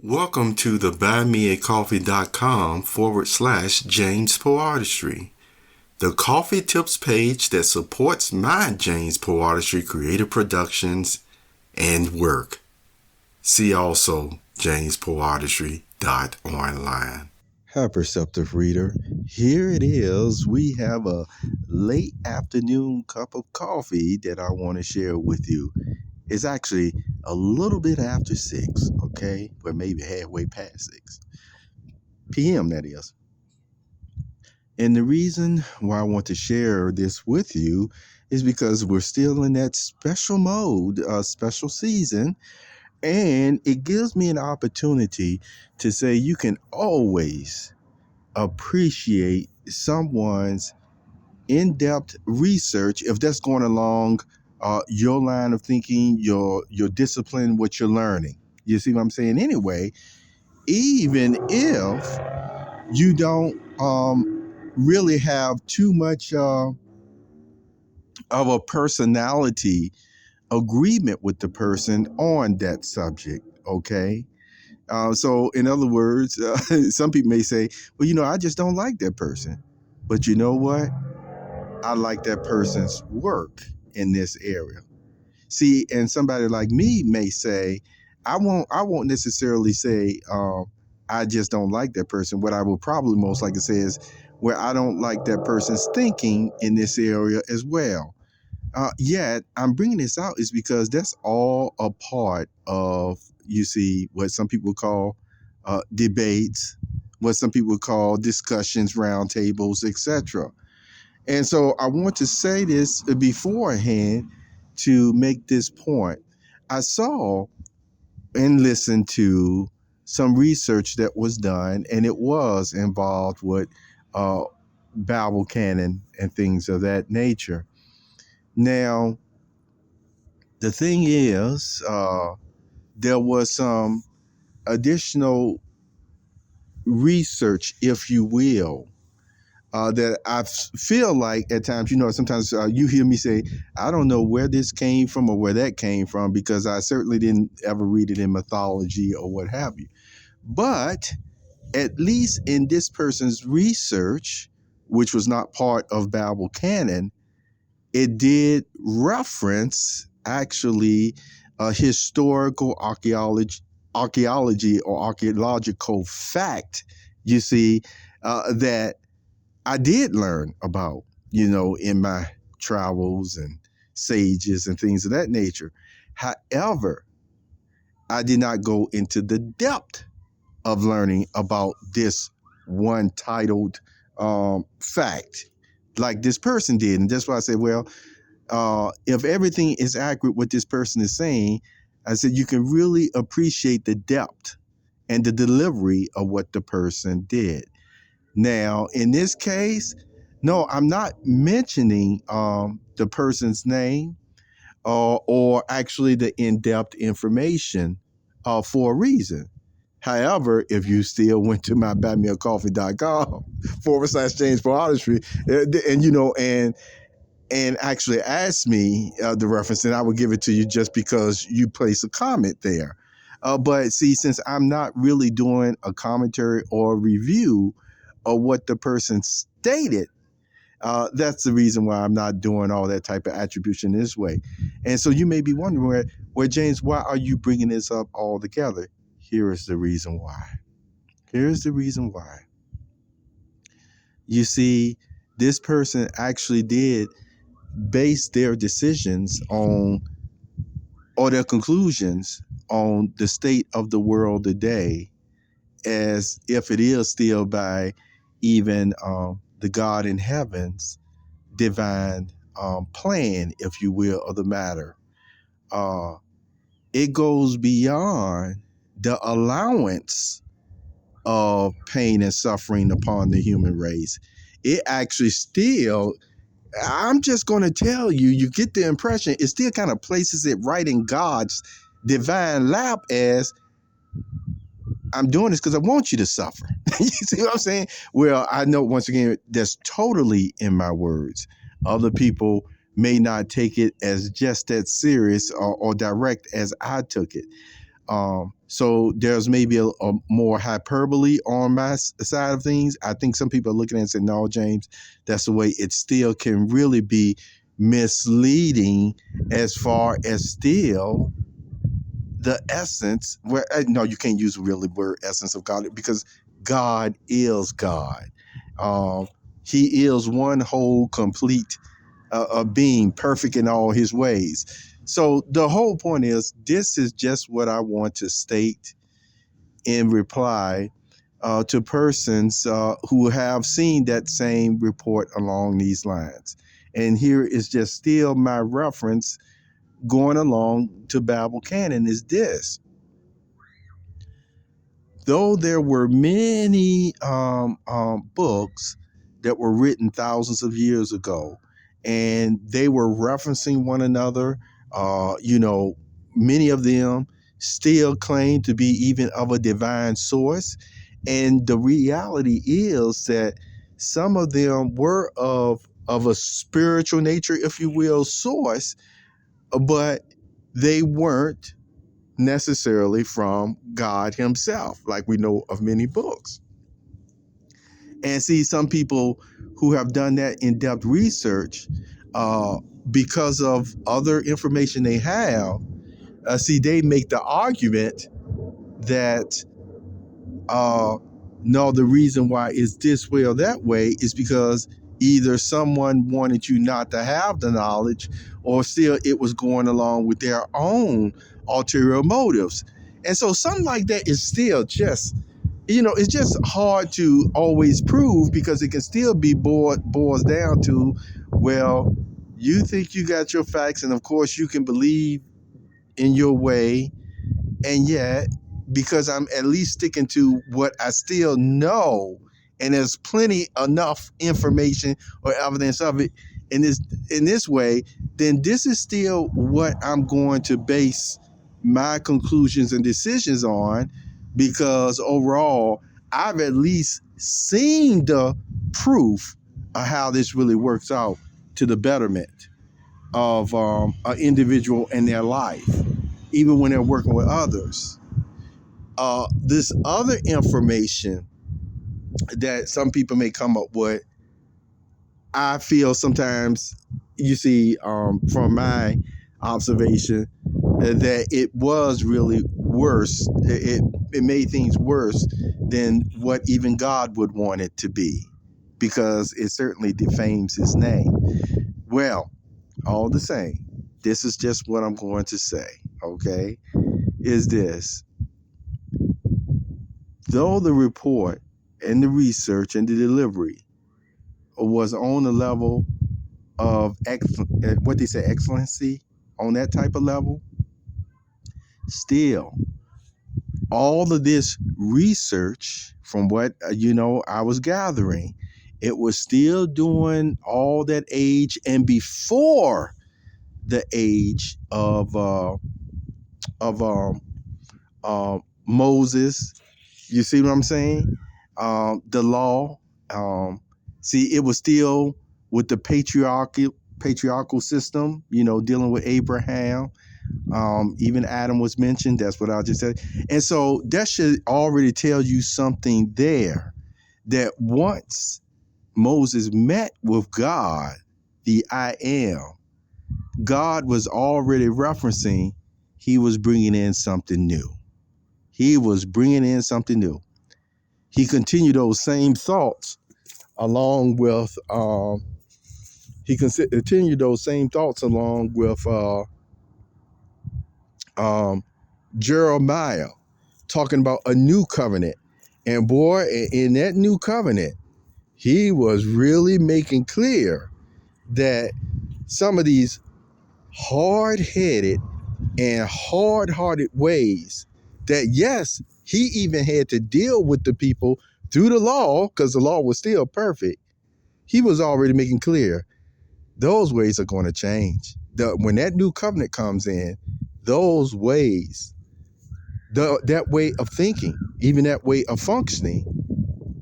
Welcome to the buymeacoffee.com/James Poetry, the coffee tips page that supports my James Poetry creative productions and work. See also jamespoetry.online. Hi, Perceptive Reader. Here it is. We have a late afternoon cup of coffee that I want to share with you. It's actually a little bit after 6, okay? But maybe halfway past 6 p.m., that is. And the reason why I want to share this with you is because we're still in that special mode, special season, and it gives me an opportunity to say you can always appreciate someone's in-depth research if that's going along your line of thinking, your discipline, what you're learning. You see what I'm saying? Anyway, even if you don't really have too much of a personality agreement with the person on that subject, okay? So, in other words, some people may say, well, I just don't like that person. But you know what? I like that person's work in this area. See, and somebody like me may say, I won't necessarily say, I just don't like that person. What I will probably most likely say is, where I don't like that person's thinking in this area as well. Yet I'm bringing this out is because that's all a part of, you see, what some people call debates, what some people call discussions, roundtables, etc. And so I want to say this beforehand to make this point. I saw and listened to some research that was done, and it was involved with Bible canon and things of that nature. Now, the thing is, there was some additional research, if you will, that I feel like at times, sometimes you hear me say, I don't know where this came from or where that came from, because I certainly didn't ever read it in mythology or what have you. But at least in this person's research, which was not part of Bible canon, it did reference actually a historical archaeology or archaeological fact, you see, that I did learn about, in my travels and sages and things of that nature. However, I did not go into the depth of learning about this one titled fact like this person did. And that's why I say, well, if everything is accurate what this person is saying, I said you can really appreciate the depth and the delivery of what the person did. Now, in this case, no, I'm not mentioning the person's name or actually the in-depth information for a reason. However, if you still went to my buymeacoffee.com/James Poetry and actually asked me the reference, then I would give it to you just because you place a comment there. But see, since I'm not really doing a commentary or review of what the person stated, that's the reason why I'm not doing all that type of attribution this way. And so you may be wondering, well, James, why are you bringing this up all together? Here is the reason why. Here's the reason why. You see, this person actually did base their decisions on, or their conclusions on, the state of the world today, as if it is still by even the God in heaven's divine plan, if you will, of the matter. It goes beyond the allowance of pain and suffering upon the human race. It actually still, I'm just going to tell you, you get the impression it still kind of places it right in God's divine lap as, I'm doing this because I want you to suffer. You see what I'm saying? Well, I know, once again, that's totally in my words. Other people may not take it as just that serious or direct as I took it. So there's maybe a more hyperbole on my side of things. I think some people are looking at it and saying, no, James, that's the way it still can really be misleading as far as still the essence. Where no, you can't use really word essence of God, because God is God. He is one whole complete being, perfect in all his ways. So the whole point is, this is just what I want to state in reply to persons who have seen that same report along these lines. And here is just still my reference going along to Bible canon is this. Though there were many books that were written thousands of years ago, and they were referencing one another, many of them still claim to be even of a divine source. And the reality is that some of them were of a spiritual nature, if you will, source, but they weren't necessarily from God himself, like we know of many books. And see, some people who have done that in-depth research, because of other information they have, they make the argument that no, the reason why it's this way or that way is because either someone wanted you not to have the knowledge, or still it was going along with their own ulterior motives. And so something like that is still just, it's just hard to always prove, because it can still be boils down to, well, you think you got your facts, and of course you can believe in your way, and yet, because I'm at least sticking to what I still know, and there's plenty enough information or evidence of it in this way, then this is still what I'm going to base my conclusions and decisions on, because overall I've at least seen the proof of how this really works out to the betterment of an individual in their life, even when they're working with others. This other information that some people may come up with, I feel sometimes, from my observation, that it was really worse. It made things worse than what even God would want it to be, because it certainly defames his name. Well, all the same, this is just what I'm going to say, okay, is this. Though the report and the research and the delivery was on the level of excellency, on that type of level, still, all of this research, from what I was gathering, it was still doing all that age and before the age of Moses. You see what I'm saying? The law. It was still with the patriarchal system, dealing with Abraham. Even Adam was mentioned. That's what I just said. And so that should already tell you something there, that once Moses met with God, the I Am, God was already referencing, he was bringing in something new. He was bringing in something new. He continued those same thoughts along with Jeremiah, talking about a new covenant. And boy, in that new covenant, he was really making clear that some of these hard-headed and hard-hearted ways, that yes, he even had to deal with the people through the law, because the law was still perfect. He was already making clear those ways are going to change. When that new covenant comes in, those ways, that way of thinking, even that way of functioning,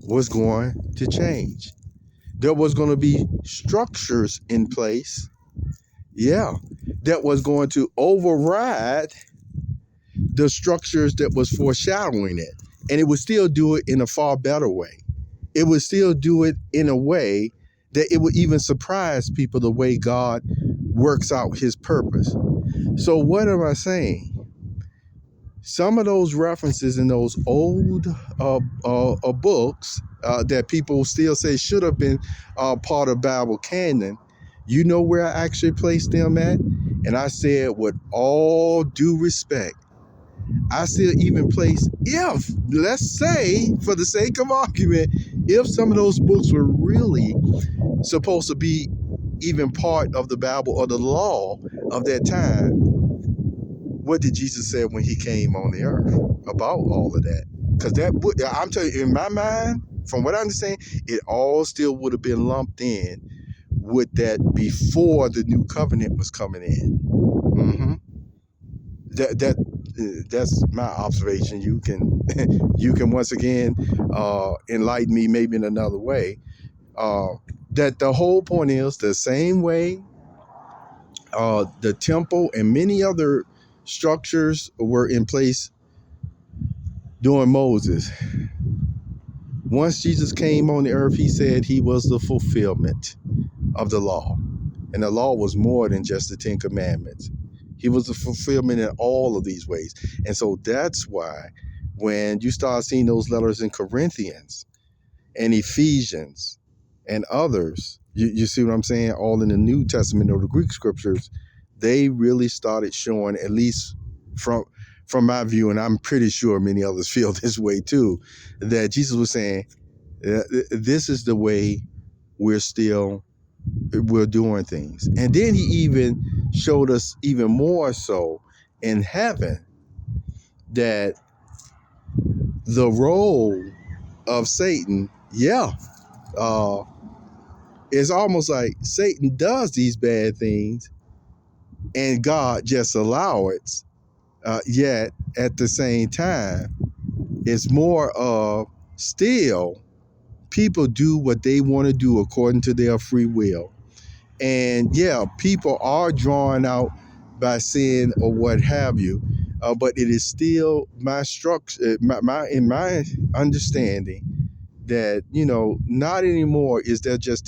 was going to change. There was going to be structures in place, that was going to override the structures that was foreshadowing it. And it would still do it in a far better way. It would still do it in a way that it would even surprise people the way God works out his purpose. So what am I saying? Some of those references in those old books that people still say should have been part of Bible canon, you know where I actually placed them at? And I said, with all due respect, I still even place, if, let's say, for the sake of argument, if some of those books were really supposed to be even part of the Bible or the law of that time, what did Jesus say when he came on the earth about all of that? Because that would, I'm telling you, in my mind, from what I understand, it all still would have been lumped in with that before the new covenant was coming in. Mm-hmm. That's my observation. You can once again enlighten me maybe in another way. That the whole point is the same way the temple and many other structures were in place during Moses. Once Jesus came on the earth, he said he was the fulfillment of the law. And the law was more than just the 10 Commandments. He was the fulfillment in all of these ways. And so that's why when you start seeing those letters in Corinthians and Ephesians and others, you see what I'm saying? All in the New Testament or the Greek scriptures, they really started showing, at least from my view, and I'm pretty sure many others feel this way too, that Jesus was saying, this is the way we're doing things. And then he even showed us even more so in heaven that the role of Satan, it's almost like Satan does these bad things and God just allow it. Yet at the same time, it's more of still people do what they want to do according to their free will. And people are drawn out by sin or what have you. But it is still my structure, in my understanding, that not anymore is there just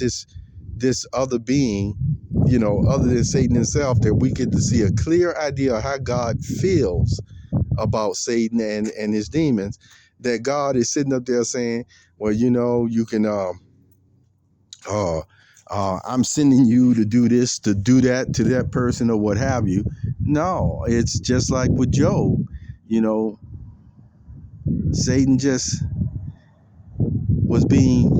this other being, other than Satan himself, that we get to see a clear idea of how God feels about Satan and his demons. That God is sitting up there saying, well, you can I'm sending you to do this, to do that to that person or what have you. No, it's just like with Job. Satan just was being,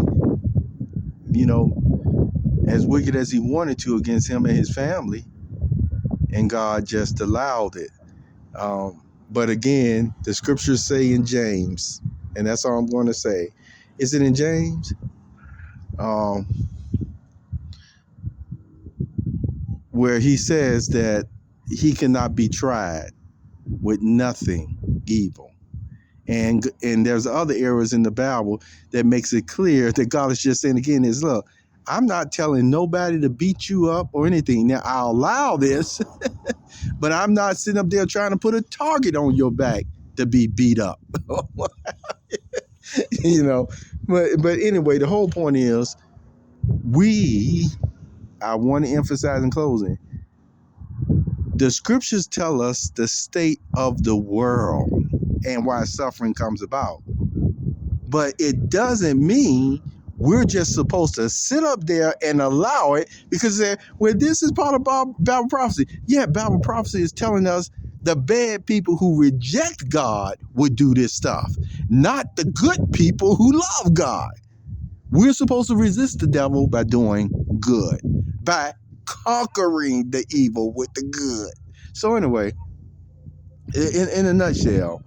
as wicked as he wanted to against him and his family, and God just allowed it. But again, the scriptures say in James, and that's all I'm going to say. Is it in James? Where he says that he cannot be tried with nothing evil. And there's other areas in the Bible that makes it clear that God is just saying again is, look, I'm not telling nobody to beat you up or anything. Now, I'll allow this, but I'm not sitting up there trying to put a target on your back to be beat up. But anyway, the whole point is I want to emphasize in closing, the scriptures tell us the state of the world and why suffering comes about. But it doesn't mean we're just supposed to sit up there and allow it, because this is part of Bible prophecy. Yeah, Bible prophecy is telling us the bad people who reject God would do this stuff, not the good people who love God. We're supposed to resist the devil by doing good, by conquering the evil with the good. So anyway, in a nutshell,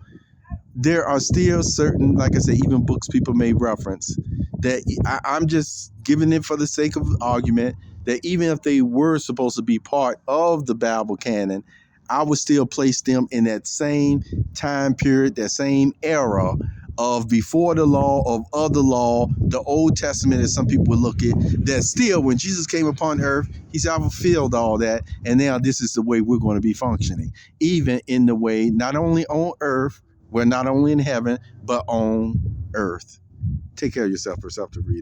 there are still certain, like I said, even books people may reference that I'm just giving it for the sake of argument, that even if they were supposed to be part of the Bible canon, I would still place them in that same time period, that same era of before the law, of the law, the Old Testament, as some people would look at, that still, when Jesus came upon earth, he said, I fulfilled all that. And now this is the way we're going to be functioning, even in the way, not only on earth, we're not only in heaven, but on earth. Take care of yourself for self to read.